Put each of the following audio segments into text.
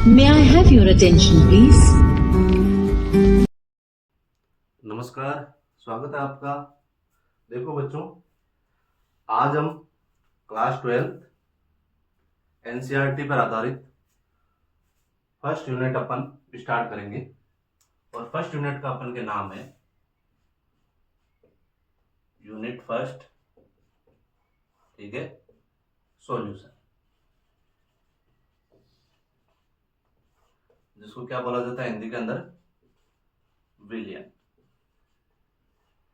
May I have your attention, please? नमस्कार, स्वागत है आपका। देखो बच्चों, आज हम क्लास 12 एनसीईआरटी पर आधारित फर्स्ट यूनिट अपन स्टार्ट करेंगे। और फर्स्ट यूनिट का अपन के नाम है यूनिट फर्स्ट, ठीक है, सॉल्यूशन, जिसको क्या बोला जाता है हिंदी के अंदर, विलियन।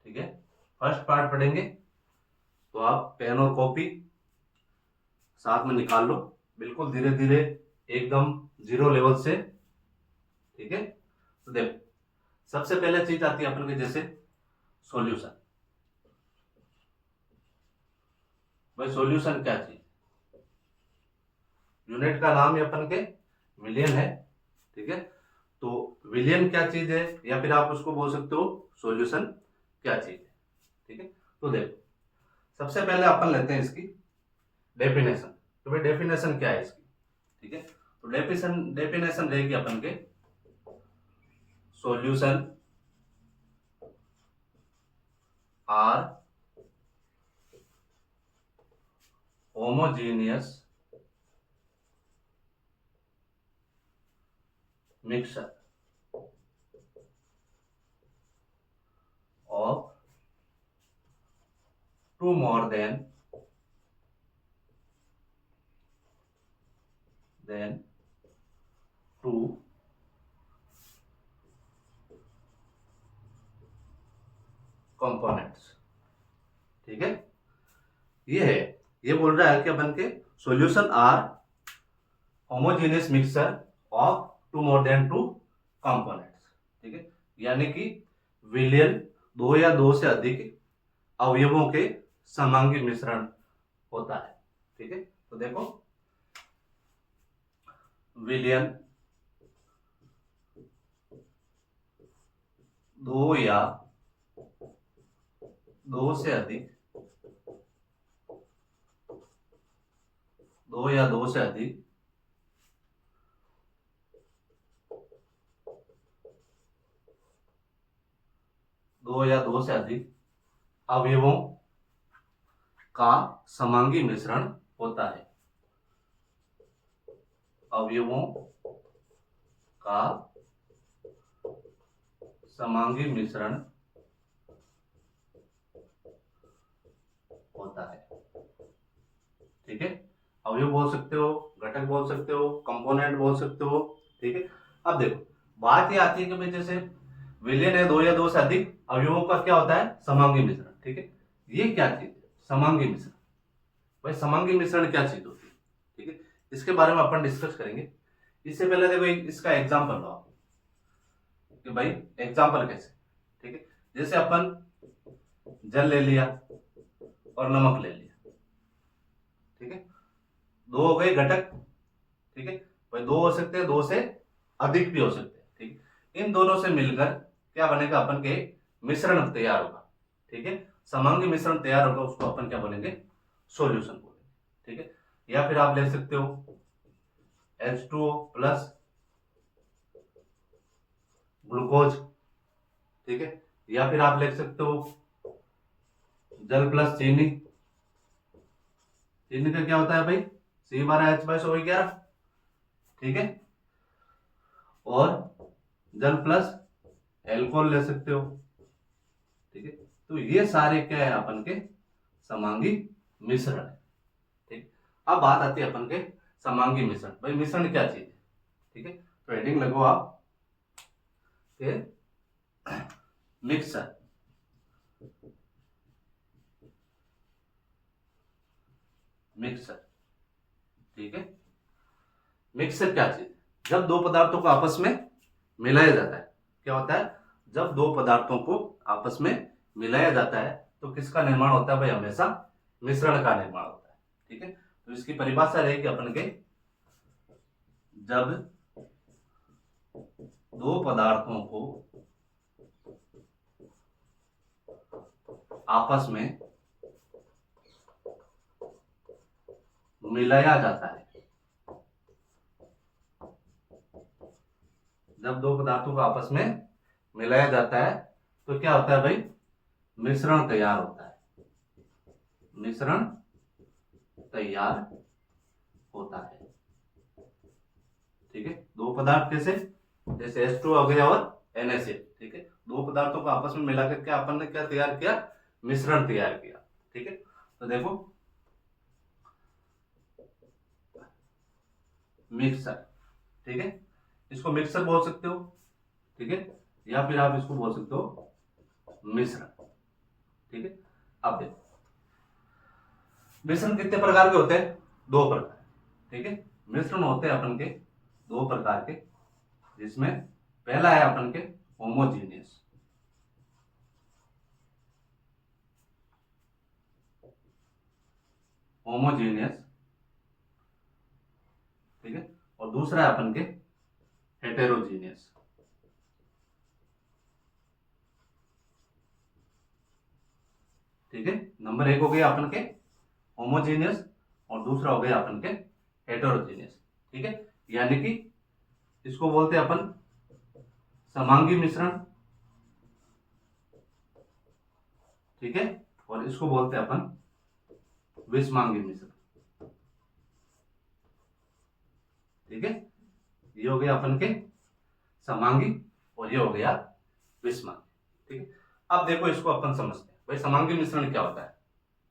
ठीक है, फर्स्ट पार्ट पढ़ेंगे तो आप पेन और कॉपी साथ में निकाल लो, बिल्कुल धीरे धीरे, एकदम जीरो लेवल से। ठीक है, तो देखो, सबसे पहले चीज आती है अपन के जैसे सॉल्यूशन। भाई सॉल्यूशन क्या चीज, यूनिट का नाम ही अपन के विलियन है। ठीक है, तो विलियन क्या चीज है, या फिर आप उसको बोल सकते हो सॉल्यूशन क्या चीज है। ठीक है, तो देखो, सबसे पहले अपन लेते हैं इसकी डेफिनेशन। तो भाई डेफिनेशन क्या है इसकी। ठीक है, तो डेफिनेशन रहेगी अपन के solution are homogeneous mixture of two more than two components. ठीक है, ये है, ये बोल रहा है कि अपन के solution are homogeneous mixture of two more than two components. ठीक है, यानी कि विलियन दो या दो से अधिक अवयवों के समांगी मिश्रण होता है। ठीक है, तो देखो, विलियन दो या दो से अधिक, दो या दो से अधिक दो या दो से अधिक अवयवों का समांगी मिश्रण होता है। अवयवों का समांगी मिश्रण होता है। ठीक है, अवयव बोल सकते हो, घटक बोल सकते हो, कंपोनेंट बोल सकते हो। ठीक है, अब देखो, बात ये आती है कि भाई जैसे विलियन है दो या दो से अधिक अवयवों का क्या होता है, समांगी मिश्रण। ठीक है, ये क्या चीज है, समांगी मिश्रण। भाई समांगी मिश्रण क्या चीज होती है, ठीक है, इसके बारे में अपन डिस्कस करेंगे। इससे पहले देखो इसका एग्जाम्पल लो आप, कि भाई एग्जाम्पल कैसे। ठीक है, जैसे अपन जल ले लिया और नमक ले लिया। ठीक है, दो हो गए घटक। ठीक है, भाई दो हो सकते हैं, दो से अधिक भी हो सकते हैं। ठीक है, इन दोनों से मिलकर क्या बनेगा, अपन के मिश्रण तैयार होगा। ठीक है, समांगी मिश्रण तैयार होगा, उसको अपन क्या बोलेंगे, सॉल्यूशन बोलेंगे। ठीक है, या फिर आप ले सकते हो H2O प्लस ग्लूकोज। ठीक है, या फिर आप लिख सकते हो जल प्लस चीनी। चीनी का क्या होता है भाई, C12H11। ठीक है, और जल प्लस एल्कोहल ले सकते हो। ठीक है, तो ये सारे क्या है, अपन के समांगी मिश्रण है। ठीक, अब बात आती है अपन के समांगी मिश्रण। भाई मिश्रण क्या चीज है। ठीक है, तो हेडिंग लगो आप के मिक्सर। मिक्सर, ठीक है, मिक्सर क्या चीज, जब दो पदार्थों को आपस में मिलाया जाता है, क्या होता है, जब दो पदार्थों को आपस में मिलाया जाता है तो किसका निर्माण होता है भाई, हमेशा मिश्रण का निर्माण होता है। ठीक है, तो इसकी परिभाषा रहेगी अपन के, जब दो पदार्थों को आपस में मिलाया जाता है, जब दो पदार्थों को आपस में मिलाया जाता है तो क्या होता है भाई, मिश्रण तैयार होता है, मिश्रण तैयार होता है। ठीक है, दो पदार्थ कैसे, जैसे H2 हो गया और NaCl। ठीक है, दो पदार्थों को आपस में मिलाकर के अपन ने क्या तैयार किया, मिश्रण तैयार किया। ठीक है, तो देखो मिक्सर। ठीक है, इसको मिक्सर बोल सकते हो। ठीक है, या फिर आप इसको बोल सकते हो मिश्रण। ठीक है, अब देखो मिश्रण कितने प्रकार के होते हैं, दो प्रकार। ठीक है, मिश्रण होते हैं अपन के दो प्रकार के, जिसमें पहला है अपन के होमोजीनियस। होमोजीनियस। ठीक है, और दूसरा है अपन के हेटेरोजीनियस। ठीक है, नंबर एक हो गया अपन के होमोजीनियस और दूसरा हो गया अपन के हेटेरोजीनियस। ठीक है, यानी कि इसको बोलते हैं अपन समांगी मिश्रण। ठीक है, और इसको बोलते हैं अपन विषमांगी मिश्रण। ठीक है, ये हो गया अपन के समांगी और ये हो गया विषमांगी। ठीक है, अब देखो इसको अपन समझते हैं भाई समांगी मिश्रण क्या होता है।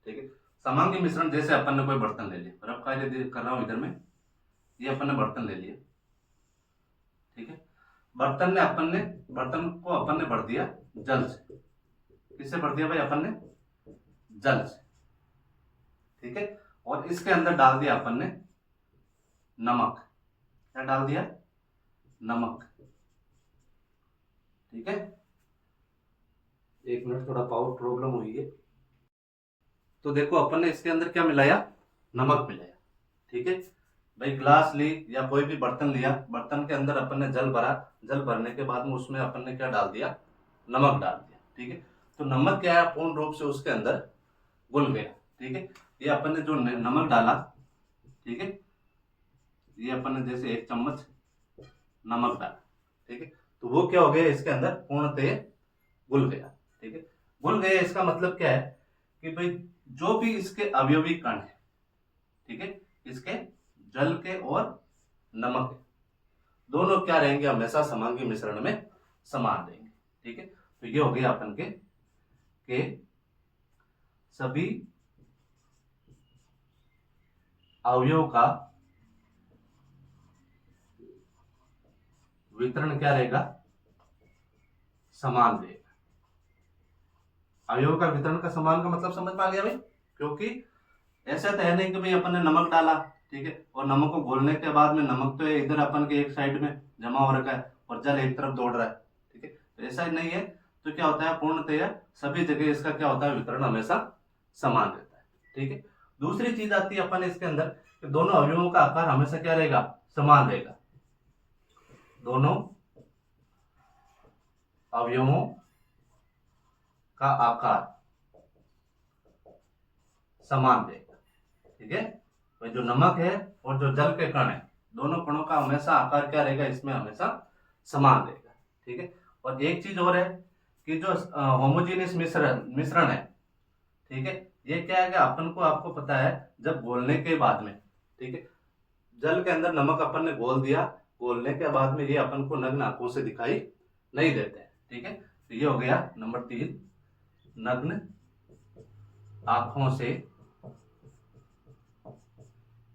ठीक है, समांगी मिश्रण जैसे अपन ने कोई बर्तन ले लिया, रफ कर रहा हूं इधर में, ये अपन ने बर्तन ले लिया। ठीक है, बर्तन को अपन ने भर दिया जल से। किससे भर दिया भाई, अपन ने जल से। ठीक है, और इसके अंदर डाल दिया अपन ने नमक। क्या डाल दिया, नमक। ठीक है, एक मिनट, थोड़ा पावर प्रॉब्लम हुई है। तो देखो अपन ने इसके अंदर क्या मिलाया, नमक मिलाया। ठीक है भाई, ग्लास ली या कोई भी बर्तन लिया, बर्तन के अंदर अपन ने जल भरा, जल भरने के बाद में उसमें अपन ने क्या डाल दिया, नमक डाल दिया। ठीक है, तो नमक क्या है, पूर्ण रूप से उसके अंदर घुल गया। ठीक है, ये अपन ने जो नमक डाला, ठीक है, ये अपन ने जैसे 1 चम्मच नमक डाला। ठीक है, तो वो क्या हो गया, इसके अंदर पूर्णतः घुल गया। ठीक है, घुल गया इसका मतलब क्या है कि भाई जो भी इसके अवयवी कण है, ठीक है, इसके जल के और नमक के, दोनों क्या रहेंगे, हमेशा समांगी मिश्रण में समान रहेंगे। ठीक है, तो ये हो गया अपन के सभी अवयव का वितरण क्या रहेगा, समान रहेगा। अवयव का वितरण का समान का मतलब समझ में आ गया भाई, क्योंकि ऐसा तो है नहीं कि भाई अपन ने नमक डाला, ठीक है, और नमक को घोलने के बाद में नमक तो इधर अपन के एक साइड में जमा हो रखा है और जल एक तरफ दौड़ रहा है। ठीक है, तो ऐसा ही नहीं है। तो क्या होता है, पूर्णतया सभी जगह इसका क्या होता है, वितरण हमेशा समान रहता है। ठीक है, दूसरी चीज आती है अपन इसके अंदर कि दोनों अवयवों का आकार हमेशा क्या रहेगा, समान रहेगा। दोनों अवयवों का आकार समान रहेगा। ठीक है, भाई जो नमक है और जो जल के कण है, दोनों कणों का हमेशा आकार क्या रहेगा, इसमें हमेशा समान रहेगा। ठीक है, और एक चीज और है कि जो होमोजेनियस मिश्रण है, ठीक है, ये क्या है कि अपन को, आपको पता है, जब घोलने के बाद में, ठीक है, जल के अंदर नमक अपन ने घोल दिया, घोलने के बाद में ये अपन को नग्न आंखों से दिखाई नहीं देते हैं। ठीक है, तो ये हो गया नंबर 3, नग्न आंखों से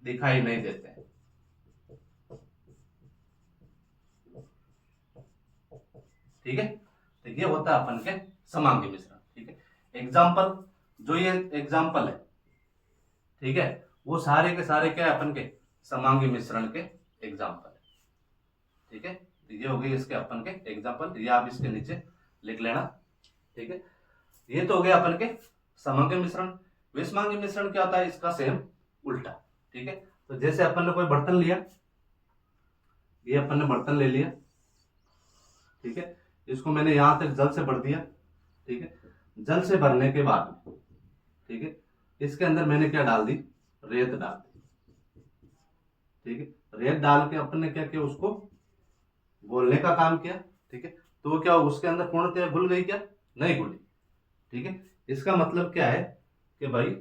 दिखाई नहीं देते हैं। ठीक है, तो ये होता है अपन के समांगी मिश्रण। ठीक है, एग्जाम्पल, जो ये एग्जाम्पल है, ठीक है, वो सारे के सारे क्या है, अपन के समांगी मिश्रण के एग्जाम्पल है। ठीक है, तो ये हो गई इसके अपन के एग्जाम्पल, ये आप इसके नीचे लिख लेना। ठीक है, ये तो हो गया अपन के समांगी मिश्रण। विषमांगी मिश्रण क्या होता है, इसका सेम उल्टा। ठीक है, तो जैसे अपन ने कोई बर्तन लिया, ये अपन ने बर्तन ले लिया, ठीक है, इसको मैंने यहां तक जल से भर दिया। ठीक है, जल से भरने के बाद, ठीक है, इसके अंदर मैंने क्या डाल दी, रेत डाल दी। ठीक है, रेत डाल के अपन ने क्या किया, उसको घोलने का काम किया, ठीक है, तो वो क्या उसके अंदर पूर्णतः घुल गई क्या? नहीं घुली, ठीक है। इसका मतलब क्या है कि भाई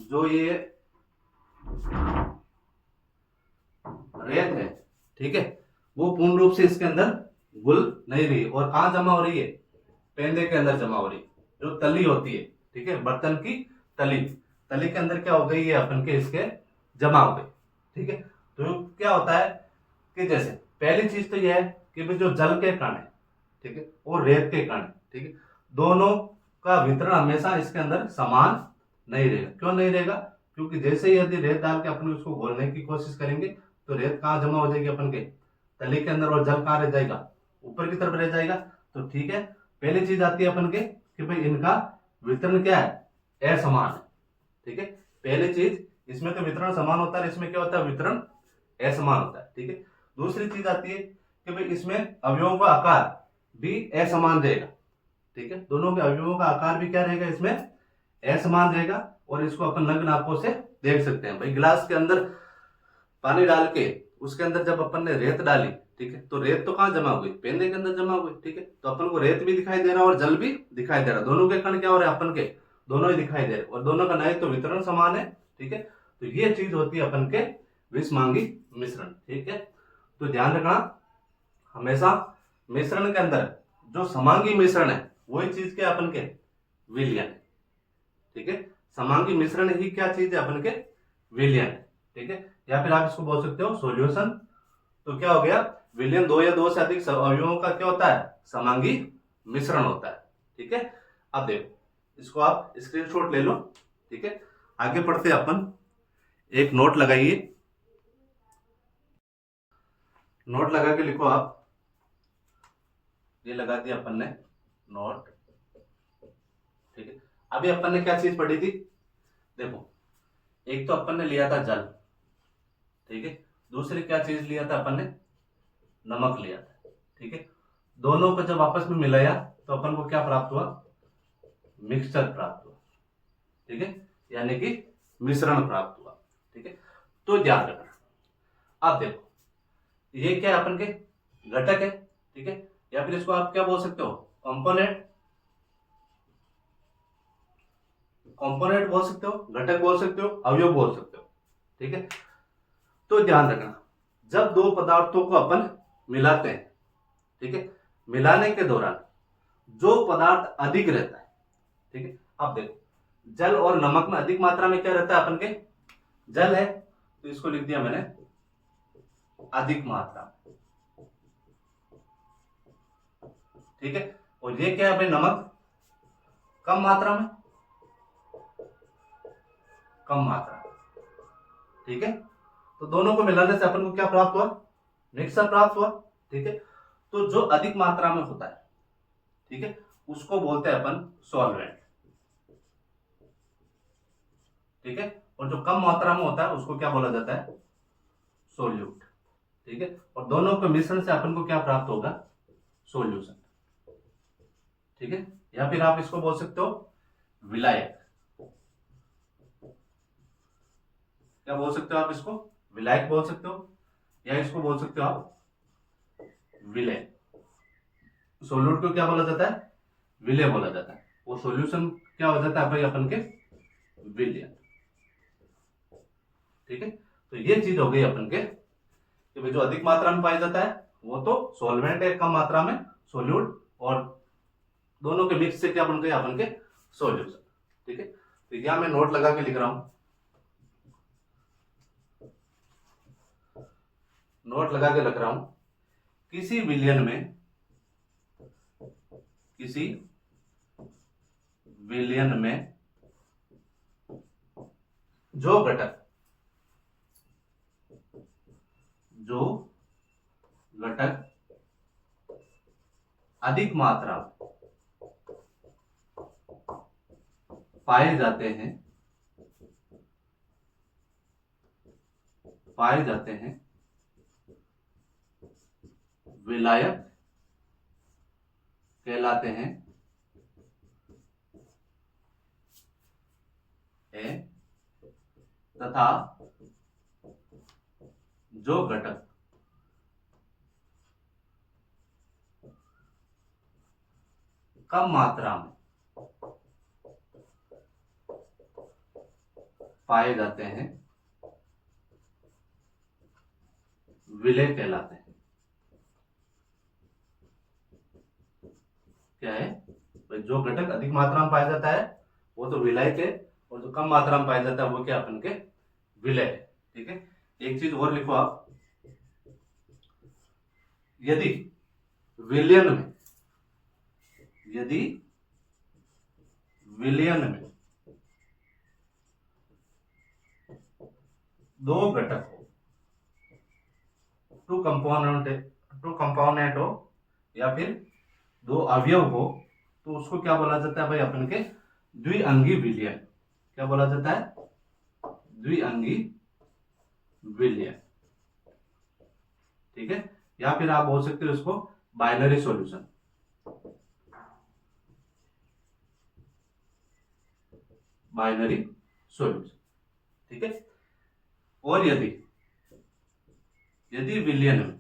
जो ये रेत है, ठीक है, वो पूर्ण रूप से इसके अंदर घुल नहीं रही, और कहाँ जमा हो रही है? पेंदे के अंदर जमा हो रही है, जो तली होती है, ठीक है, बर्तन की तली, तली के अंदर क्या हो गई है अपन के इसके जमा हो गई, ठीक है। तो क्या होता है कि जैसे पहली चीज तो यह है कि भाई जो जल के कण है, ठीक है, और रेत के कण है, ठीक है, दोनों का वितरण हमेशा इसके अंदर समान नहीं रहेगा। क्यों नहीं रहेगा? क्योंकि जैसे ही यदि रेत डाल के अपन उसको घोलने की कोशिश करेंगे तो रेत कहाँ जमा हो जाएगी? अपन के तली के अंदर, और जल कहाँ रह जाएगा? ऊपर की तरफ रह जाएगा। तो ठीक है, पहली चीज आती है अपन के कि भाई इनका वितरण क्या है? असमान है, ठीक है। पहली चीज, इसमें तो वितरण समान होता है, इसमें क्या होता है? वितरण असमान होता है, ठीक है। दूसरी चीज आती है कि भाई इसमें अवयवों का आकार भी असमान रहेगा, ठीक है, दोनों के अवयवों का आकार भी क्या रहेगा? इसमें असमान रहेगा। और इसको अपन नग्न आंखों से देख सकते हैं। भाई गिलास के अंदर पानी डाल के उसके अंदर जब अपन ने रेत डाली, ठीक है, तो रेत तो कहाँ जमा हो गई? पेंदे के अंदर जमा हो गई, ठीक है। तो अपन को रेत भी दिखाई दे रहा है और जल भी दिखाई दे रहा है, दोनों के कण क्या हो रहे हैं? अपन के दोनों ही दिखाई दे रहे हैं, और दोनों का नहीं तो वितरण समान है, ठीक है। तो ये चीज होती है अपन के विषमांगी मिश्रण, ठीक है। तो ध्यान रखना, हमेशा मिश्रण के अंदर जो समांगी मिश्रण है वही चीज क्या अपन के? विलयन है, ठीक है। समांगी मिश्रण ही क्या चीज है? अपन के विलयन है, ठीक है। या फिर आप इसको बोल सकते हो सॉल्यूशन। तो क्या हो गया? विलयन दो या दो से अधिक अवयवों का क्या होता है? समांगी मिश्रण होता है, ठीक है। अब देखो, इसको आप स्क्रीनशॉट ले लो, ठीक है। आगे पढ़ते हैं अपन। एक नोट लगाइए, नोट लगा के लिखो आप। ये लगा दिया अपन ने नोट, ठीक है। अभी अपन ने क्या चीज पढ़ी थी? देखो, एक तो अपन ने लिया था जल, ठीक है। दूसरी क्या चीज लिया था अपन ने? नमक लिया था, ठीक है। दोनों को जब आपस में मिलाया तो अपन को क्या प्राप्त हुआ? मिक्सचर प्राप्त हुआ, ठीक है, यानी कि मिश्रण प्राप्त हुआ, ठीक है। तो ध्यान रखना, आप देखो, ये क्या है? अपन के घटक है, ठीक है, या फिर इसको आप क्या बोल सकते हो? कंपोनेंट, कंपोनेंट बोल सकते हो, घटक बोल सकते हो, अवयव बोल सकते हो, ठीक है। तो ध्यान रखना, जब दो पदार्थों को अपन मिलाते हैं, ठीक है, मिलाने के दौरान जो पदार्थ अधिक रहता है, ठीक है, अब देखो, जल और नमक में अधिक मात्रा में क्या रहता है? अपन के जल है, तो इसको लिख दिया मैंने अधिक मात्रा, ठीक है। और ये क्या है भाई? नमक, कम मात्रा में, कम मात्रा में, ठीक है। तो दोनों को मिलाने से अपन को क्या प्राप्त हुआ? मिक्सर प्राप्त हुआ, ठीक है। तो जो अधिक मात्रा में होता है, ठीक है, उसको बोलते हैं अपन सॉल्वेंट, ठीक है। और जो कम मात्रा में होता है उसको क्या बोला जाता है? सोल्यूट, ठीक है। और दोनों के मिश्रण से अपन को क्या प्राप्त होगा? सोल्यूशन, ठीक है। या फिर आप इसको बोल सकते हो विलायक, क्या बोल सकते हो आप इसको? विलायक बोल सकते हो, या इसको बोल सकते हो आप विलय। सोल्यूट को क्या बोला जाता है? विलय बोला जाता है। वो सॉल्यूशन क्या हो जाता है भाई? अपन के विलयन, ठीक है। तो ये चीज हो गई अपन के कि भाई जो अधिक मात्रा में पाया जाता है वो तो सॉल्वेंट है, कम मात्रा में सोल्यूट, और दोनों के मिक्स से क्या बन गए? अपन के सॉल्यूशन, ठीक है। तो यहां मैं नोट लगा के लिख रहा हूं, नोट लगा के रख रहा हूं। किसी विलयन में, किसी विलयन में जो घटक, जो घटक अधिक मात्रा पाए जाते हैं, पाए जाते हैं, विलायक कहलाते हैं, तथा जो घटक कम मात्रा में पाए जाते हैं विलेय कहलाते हैं। क्या है भाई, जो घटक अधिक मात्रा में पाया जाता है वो तो विलायक है, और जो कम मात्रा में पाया जाता है वो क्या अपन के विलेय है। ठीक है, एक चीज और लिखो आप, यदि विलयन में दो घटक हो, टू कंपोनेंट हो या फिर दो अवयव हो, तो उसको क्या बोला जाता है भाई अपन के द्विअंगी विलयन। क्या बोला जाता है? द्विअंगी विलयन। ठीक है, या फिर आप बोल सकते हो इसको बाइनरी सॉल्यूशन। Binary solution. ठीक है, और यदि विलयन में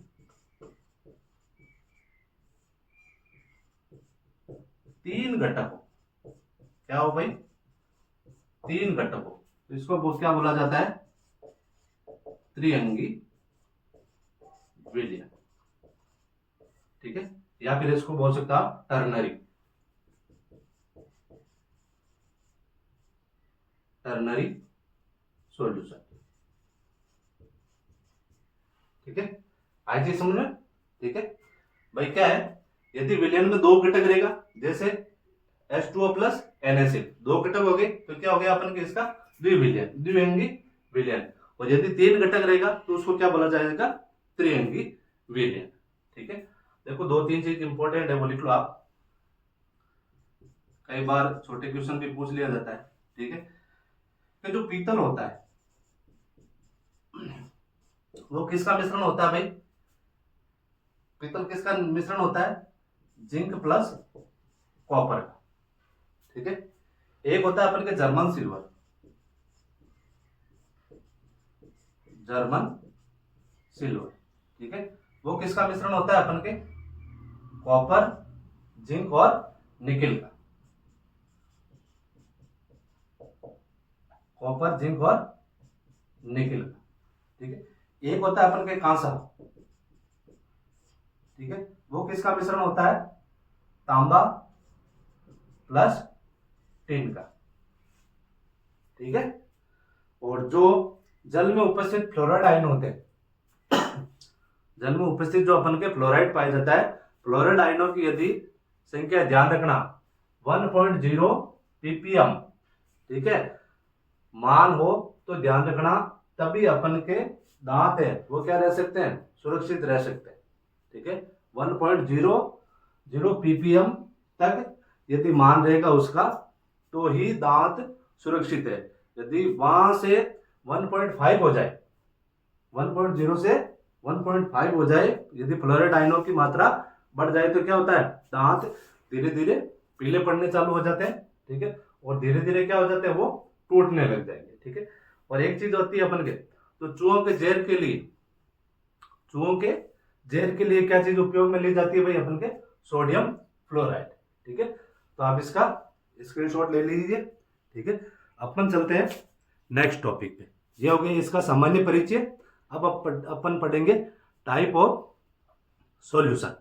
तीन घटक हो, क्या हो भाई? तीन घटक हो, तो इसको क्या बोला जाता है? त्रिअंगी विलयन। ठीक है, या फिर इसको बोल सकता टर्नरी सॉल्यूशन। ठीक है, आई चीज समझ में? ठीक है भाई, क्या है, यदि विलयन में दो घटक रहेगा, जैसे H2O प्लस NaCl, दो घटक हो गए तो क्या हो गया अपन के इसका द्विअंगी विलयन। और यदि तीन घटक रहेगा तो उसको क्या बोला जाएगा? त्रिअंगी विलयन। ठीक है, देखो दो तीन चीज इंपॉर्टेंट है वो लिख लो आप, कई बार छोटे क्वेश्चन भी पूछ लिया जाता है। ठीक है, कि जो पीतल होता है वो किसका मिश्रण होता है भाई? पीतल किसका मिश्रण होता है? जिंक प्लस कॉपर का। ठीक है, एक होता है अपन के जर्मन सिल्वर। ठीक है, वो किसका मिश्रण होता है अपन के? कॉपर, जिंक और निकेल का। कॉपर, जिंक और निकेल का। ठीक है, एक होता है अपन के कांसा। ठीक है, वो किसका मिश्रण होता है? तांबा प्लस टिन का। ठीक है, और जो जल में उपस्थित फ्लोराइड आयन होते हैं, जल में उपस्थित जो अपन के फ्लोराइड पाया जाता है, फ्लोराइड आयनों की यदि संख्या, ध्यान रखना 1.0 ppm, ठीक है, मान हो तो ध्यान रखना, तभी अपन के दांत है वो क्या रह सकते हैं? सुरक्षित रह सकते हैं। ठीक है, 1.00 ppm तक यदि मान रहेगा उसका तो ही दांत सुरक्षित है। यदि वहां से 1.5 हो जाए, 1.0 से 1.5 हो जाए, यदि फ्लोराइड आयनों की मात्रा बढ़ जाए तो क्या होता है? दांत धीरे धीरे पीले पड़ने चालू हो जाते हैं। ठीक है, और धीरे धीरे क्या हो जाते हैं? वो टूटने लग जाएंगे। ठीक है, और एक चीज होती है अपन के, तो चूहों के जहर के लिए क्या चीज उपयोग में ली जाती है भाई? अपन के सोडियम फ्लोराइड। ठीक है, तो आप इसका स्क्रीनशॉट ले लीजिए। ठीक है, अपन चलते हैं नेक्स्ट टॉपिक पे। ये हो गया इसका सामान्य परिचय। अब अपन पढ़ेंगे टाइप ऑफ सॉल्यूशन।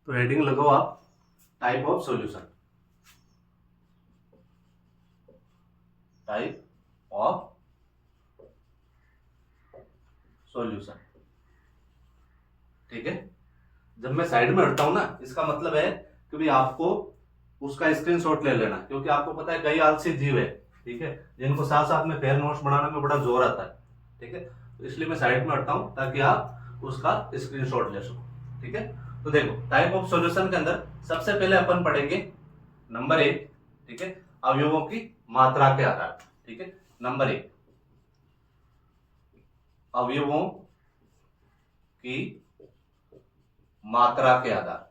तो हेडिंग लगाओ आप, type of solution. Type of solution. ठीक है, जब मैं साइड में हटता हूं ना, इसका मतलब है कि भाई आपको उसका स्क्रीनशॉट ले लेना, क्योंकि आपको पता है कई आलसी जीव है, ठीक है, जिनको साथ साथ में पेयर नोट्स बनाने में बड़ा जोर आता है। ठीक है, तो इसलिए मैं साइड में हटता हूं ताकि आप उसका स्क्रीनशॉट ले सको। ठीक है, तो देखो टाइप ऑफ सॉल्यूशन के अंदर सबसे पहले अपन पढ़ेंगे नंबर 1, ठीक है, अवयवों की मात्रा के आधार। ठीक है, नंबर 1, अवयवों की मात्रा के आधार।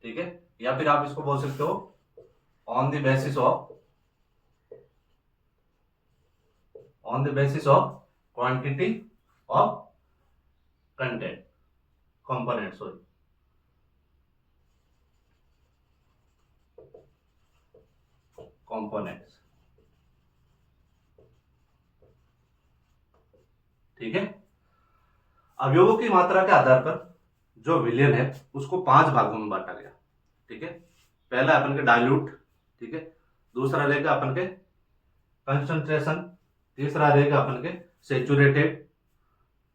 ठीक है, या फिर आप इसको बोल सकते हो on the basis of quantity of content, component sorry, components, ठीक है। अवयवों की मात्रा के आधार पर जो विलयन है उसको 5 भागों में बांटा गया, ठीक है। पहला अपन के डाइल्यूट, ठीक है। दूसरा रहेगा अपन के कंसंट्रेशन, तीसरा रहेगा अपन के सेचुरेटेड,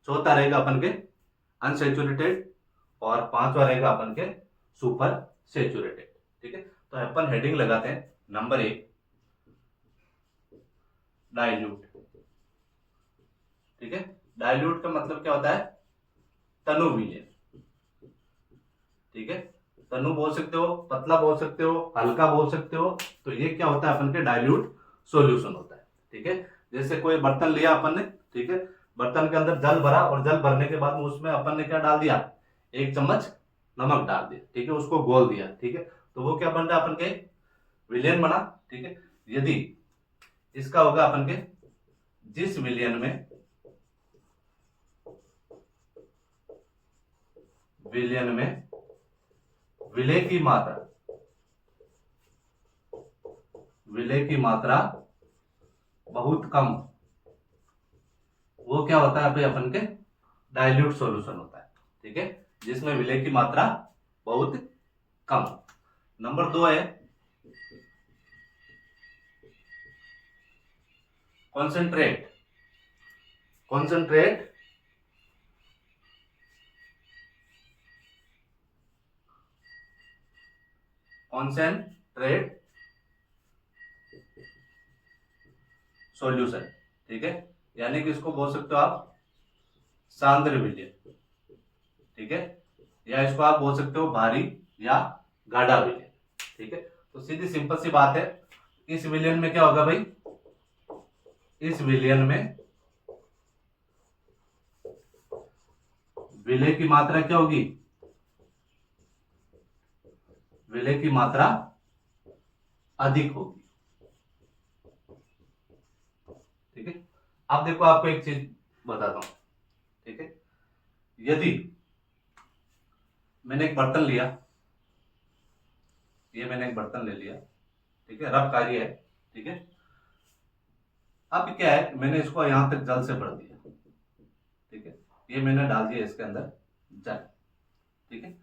चौथा रहेगा अपन के अनसेचुरेटेड और पांचवा रहेगा अपन के सुपर सेचुरेटेड, ठीक है। तो अपन हेडिंग लगाते हैं। नंबर 1 डाइल्यूट, ठीक है। डाइल्यूट का मतलब क्या होता है? तनु विलयन, ठीक है। तनु बोल सकते हो, पतला बोल सकते हो, हल्का बोल सकते हो। तो ये क्या होता है? अपन के डाइल्यूट सॉल्यूशन होता है, ठीक है। जैसे कोई बर्तन लिया अपन ने, ठीक है, बर्तन के अंदर जल भरा और जल भरने के बाद में उसमें अपन ने क्या डाल दिया? 1 चम्मच नमक डाल दिया, ठीक है, उसको घोल दिया, ठीक है। तो वो क्या बन रहा अपन के? विलयन बना, ठीक है। यदि इसका होगा अपन के जिस विलयन में विलय की मात्रा बहुत कम, वो क्या होता है भाई? अपन के डाइल्यूट सॉल्यूशन होता है, ठीक है, जिसमें विलय की मात्रा बहुत कम। नंबर 2 है कॉन्सेंट्रेट। कॉन्सेंट्रेट सॉल्यूशन, ठीक है। यानी कि इसको बोल सकते हो आप सांद्र विलयन, ठीक है, या इसको आप बोल सकते हो भारी या गाढ़ा विलयन, ठीक है। तो सीधी सिंपल सी बात है, इस विलयन में क्या होगा भाई? इस विलयन में विलय की मात्रा क्या होगी? विलय की मात्रा अधिक होगी, ठीक है। अब देखो, आपको एक चीज बताता हूं, ठीक है। यदि मैंने एक बर्तन लिया, ये मैंने एक बर्तन ले लिया, ठीक है, रफ कार्य है, ठीक है। अब क्या है? मैंने इसको यहां तक जल से भर दिया, ठीक है। ये मैंने डाल दिया इसके अंदर जल, ठीक है।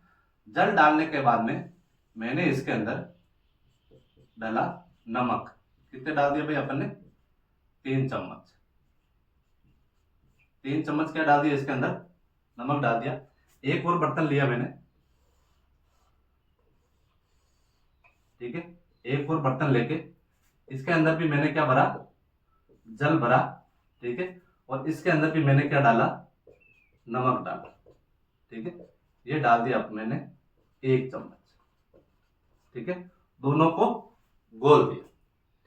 जल डालने के बाद में मैंने इसके अंदर डाला नमक। कितने डाल दिया भाई अपन ने? 3 चम्मच। 3 चम्मच क्या डाल दिया इसके अंदर? नमक डाल दिया। एक और बर्तन लिया मैंने, ठीक है, एक और बर्तन लेके इसके अंदर भी मैंने क्या भरा? जल भरा, ठीक है, और इसके अंदर भी मैंने क्या डाला? नमक डाला, ठीक है। ये डाल दिया मैंने 1 चम्मच, ठीक है, दोनों को घोल दिया,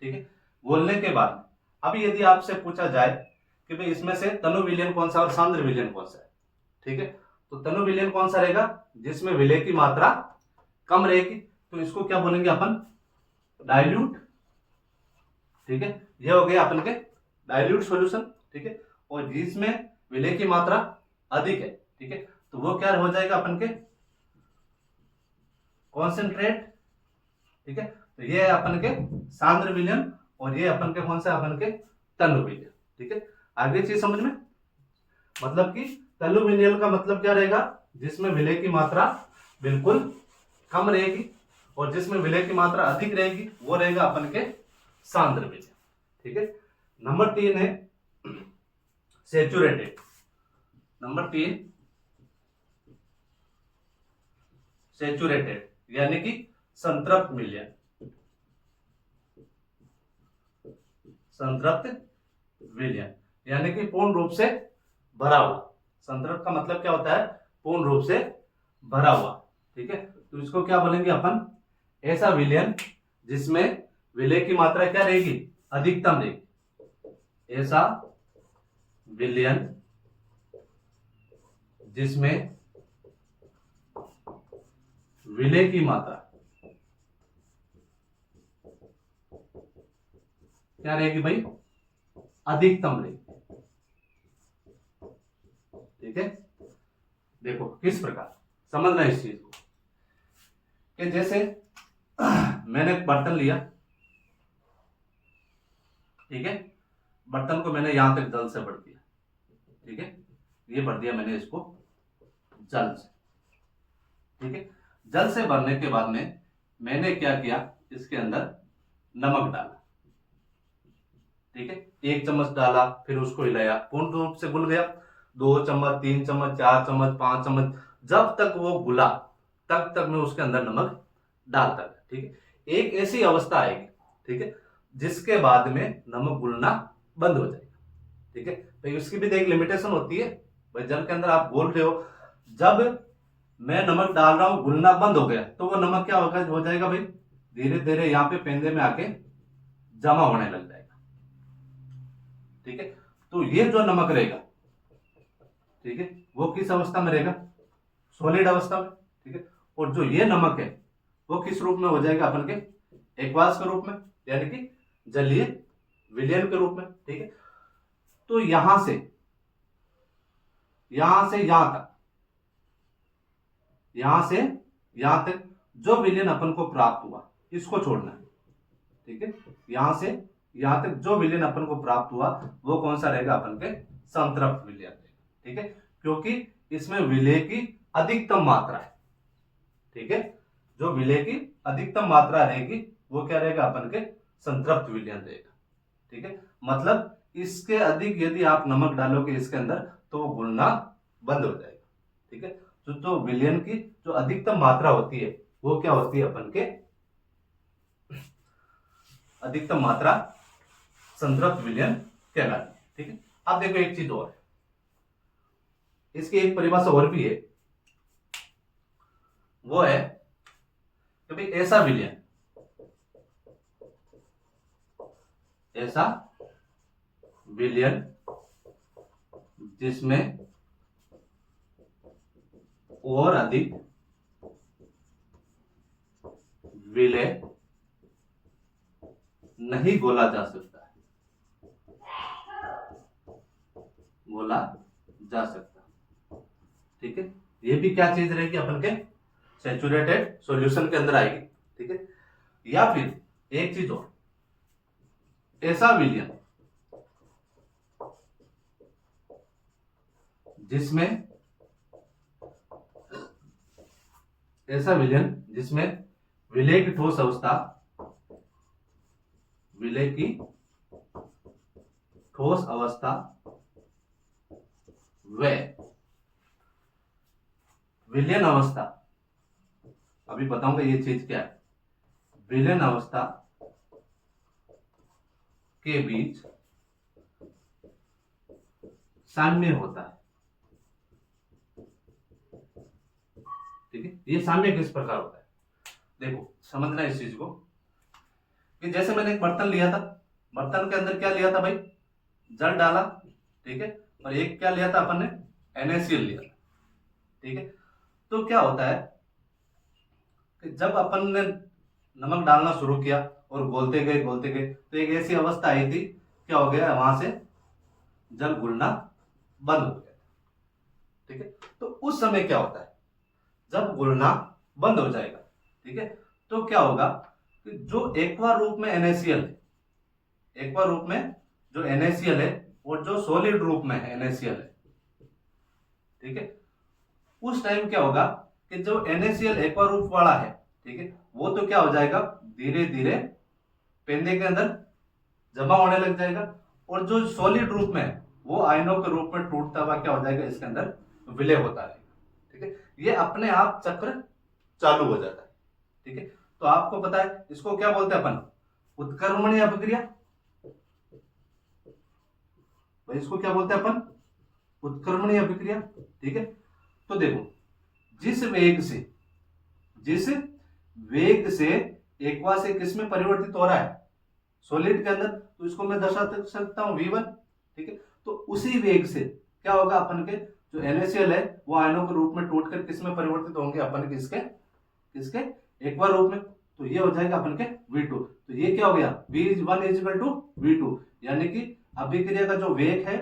ठीक है। घोलने के बाद अभी यदि आपसे पूछा जाए कि भाई इसमें से तनु विलयन कौन सा और सांद्र विलयन कौन सा है, ठीक है, तो तनु विलयन कौन सा रहेगा? जिसमें विलय की मात्रा कम रहेगी, तो इसको क्या बोलेंगे अपन? डाइल्यूट, ठीक है। ये हो गया अपन के डाइल्यूट सॉल्यूशन, ठीक है। और जिसमें विलय की मात्रा अधिक है, ठीक है, तो वो क्या हो जाएगा अपन के? कॉन्सेंट्रेट, ठीक है। तो ये है अपन के सांद्र विलयन और ये अपन के कौन सा? अपन के तनु विलयन, ठीक है। आगे चीज समझ में? मतलब कि तनु विलयन का मतलब क्या रहेगा? जिसमें विलय की मात्रा बिल्कुल कम रहेगी और जिसमें विलय की मात्रा अधिक रहेगी वो रहेगा अपन के सांद्र विलयन, ठीक है। नंबर 3 है सेचुरेटेड। नंबर 3 सेचुरेटेड यानी कि संतृप्त विलयन। संतृप्त विलयन यानी कि पूर्ण रूप से भरा हुआ। संतृप्त का मतलब क्या होता है? पूर्ण रूप से भरा हुआ, ठीक है। तो इसको क्या बोलेंगे अपन? ऐसा विलयन जिसमें विलय की मात्रा क्या रहेगी? अधिकतम रहेगी। ऐसा विलयन जिसमें विलय की मात्रा क्या रहेगी भाई? अधिकतम रहेगी, ठीक है। देखो किस प्रकार समझना इस चीज को, कि जैसे मैंने एक बर्तन लिया, ठीक है, बर्तन को मैंने यहां तक जल से भर दिया, ठीक है, ये भर दिया मैंने इसको जल से, ठीक है। जल से भरने के बाद में मैंने क्या किया, इसके अंदर नमक डाला, ठीक है, 1 चम्मच डाला, फिर उसको हिलाया, पूर्ण रूप से घुल गया, 2 चम्मच 3 चम्मच 4 चम्मच 5 चम्मच, जब तक वो घुला तब तक मैं उसके अंदर नमक डालता गया, ठीक है। एक ऐसी अवस्था आएगी, ठीक है, जिसके बाद में नमक घुलना बंद हो जाएगा, ठीक है। भाई उसकी भी एक लिमिटेशन होती है, भाई जल के अंदर आप बोल रहे हो, जब मैं नमक डाल रहा हूं घुलना बंद हो गया तो वो नमक क्या होगा, हो जाएगा भाई, धीरे धीरे यहाँ पे पेंदे में आके जमा होने लग जाएगा, ठीक है। तो ये जो नमक रहेगा, ठीक है, वो किस अवस्था में रहेगा, सॉलिड अवस्था में, ठीक है। और जो ये नमक है वो किस रूप में हो जाएगा अपन के, एक्वास के रूप में, यानी कि जलीय विलयन के रूप में, ठीक है। तो यहां से यहां तक, यहां से यहां तक जो विलयन अपन को प्राप्त हुआ इसको छोड़ना है, ठीक है। यहां से यहां तक जो विलयन अपन को प्राप्त हुआ वो कौन सा रहेगा, अपन के संतृप्त विलयन रहेगा, ठीक है, क्योंकि इसमें विलय की अधिकतम मात्रा है, ठीक है। जो विलय की अधिकतम मात्रा रहेगी वो क्या रहेगा, अपन के संतृप्त विलयन रहेगा, ठीक है। मतलब इसके अधिक यदि आप नमक डालोगे इसके अंदर तो वो घुलना बंद हो जाएगा, ठीक है। तो विलयन की जो अधिकतम मात्रा होती है वो क्या होती है, अपन के अधिकतम मात्रा संतृप्त विलयन कहलाती है, ठीक है। अब देखो एक चीज और है, इसकी एक परिभाषा और भी है, वो है कि भाई ऐसा विलयन जिसमें और अधिक विलय नहीं घोला जा सकता, ठीक है। ये भी क्या चीज रहेगी, अपन के सैचुरेटेड सॉल्यूशन के अंदर आएगी, ठीक है। या फिर एक चीज और, ऐसा विलयन जिसमें विलय की ठोस अवस्था व विलयन अवस्था, अभी बताऊंगा ये चीज क्या है, विलयन अवस्था के बीच साम्य होता है, ठीक है। ये साम्य किस प्रकार होता है, देखो समझना इस चीज को, कि जैसे मैंने एक बर्तन लिया था, बर्तन के अंदर क्या लिया था भाई, जल डाला, ठीक है, और एक क्या लिया था अपन ने, NaCl लिया था, ठीक है। तो क्या होता है कि जब अपन ने नमक डालना शुरू किया और घोलते गए तो एक ऐसी अवस्था आई थी, क्या हो गया, वहां से जल घुलना बंद हो गया, ठीक है। तो उस समय क्या होता है, जब घुलना बंद हो जाएगा, ठीक है, तो क्या होगा कि जो एक्वा रूप में NaCl है, एक्वा रूप में जो NaCl है और जो सॉलिड रूप में NaCl है, ठीक है, उस टाइम क्या होगा कि जो NaCl एक्वा रूप वाला है, ठीक है, वो तो क्या हो जाएगा, धीरे धीरे पेंदे के अंदर जमा होने लग जाएगा, और जो सॉलिड रूप में है वो आयनों के रूप में टूटता हुआ क्या हो जाएगा, इसके अंदर विलय होता रहेगा, ठीक है। ये अपने आप चक्र चालू हो जाता है, ठीक है। तो आपको पता है इसको क्या बोलते हैं अपन, उत्क्रमणीय अभिक्रिया, भाई इसको क्या बोलते हैं अपन, उत्क्रमणीय अभिक्रिया, ठीक है। तो देखो जिस वेग से एक्वा से किस में परिवर्तित हो रहा है, सॉलिड के अंदर, तो इसको मैं दर्शा सकता हूं V1, ठीक है। तो उसी वेग से क्या होगा, अपन के जो NaCl है वो आयनों के रूप में टूटकर किस में परिवर्तित होंगे, अपन के किसके एक्वा रूप में, तो ये हो जाएगा अपन के V2। तो ये क्या हो गया, V1 = V2, यानी कि अभिक्रिया का जो वेग है,